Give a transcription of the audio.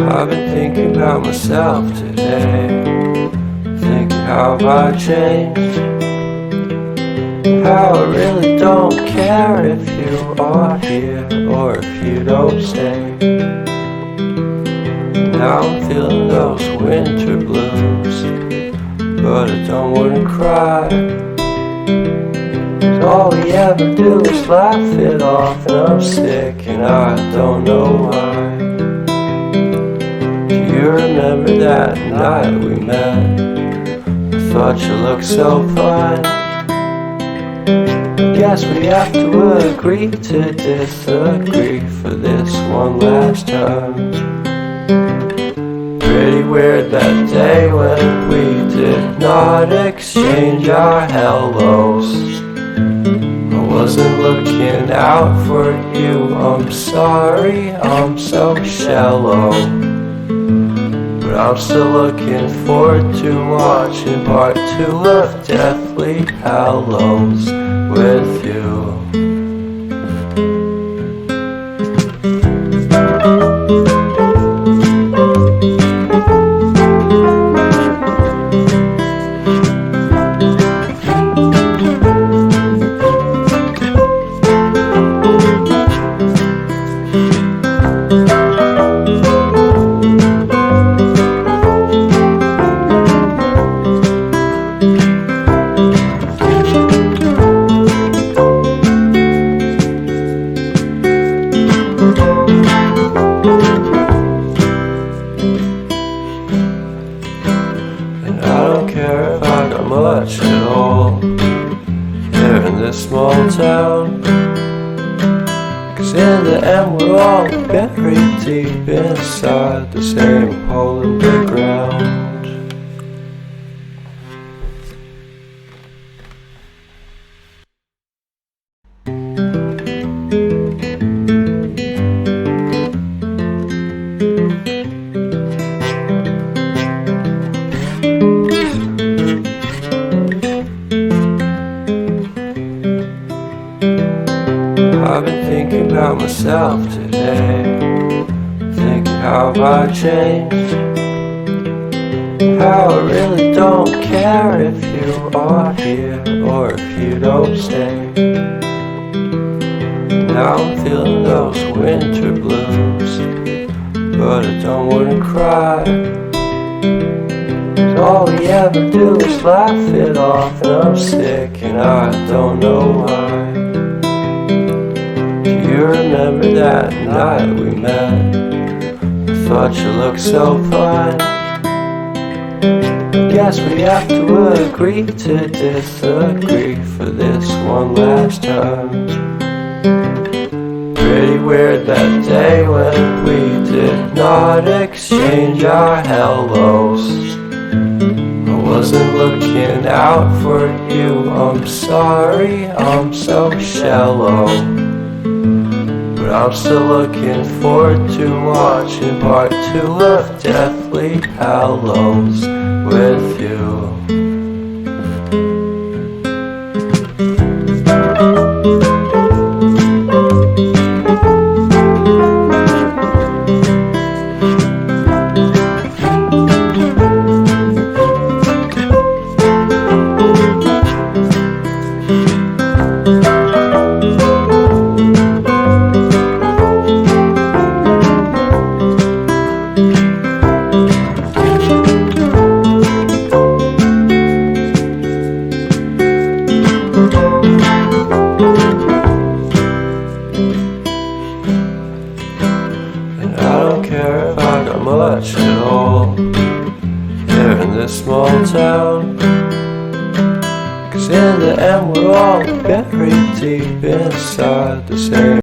I've been thinking about myself today, thinking how have I changed, how I really don't care if you are here or if you don't stay. Now I'm feeling those winter blues, but I don't wanna cry. All we ever do is laugh it off, and I'm sick and I don't know why. Do you remember that night we met? I thought you looked so fine. Guess we have to agree to disagree for this one last time. Pretty weird that day when we did not exchange our hellos. I wasn't looking out for you, I'm sorry, I'm so shallow. But I'm still looking forward to watching part 2 of Deathly Hallows with you. If I got much at all here in this small town, 'cause in the end we're all buried deep inside the same hole in the ground. I've been thinking about myself today, thinking how have I changed, how I really don't care if you are here or if you don't stay. Now I'm feeling those winter blues, but I don't wanna cry. All we ever do is laugh it off, and I'm sick and I don't know why. You remember that night we met? I thought you looked so fine. Guess we have to agree to disagree for this one last time. Pretty weird that day when we did not exchange our hellos. I wasn't looking out for you, I'm sorry, I'm so shallow. But I'm still looking forward to watching part 2 of Deathly Hallows with you. If I got much at all here in this small town, 'cause in the end we're all buried deep inside the same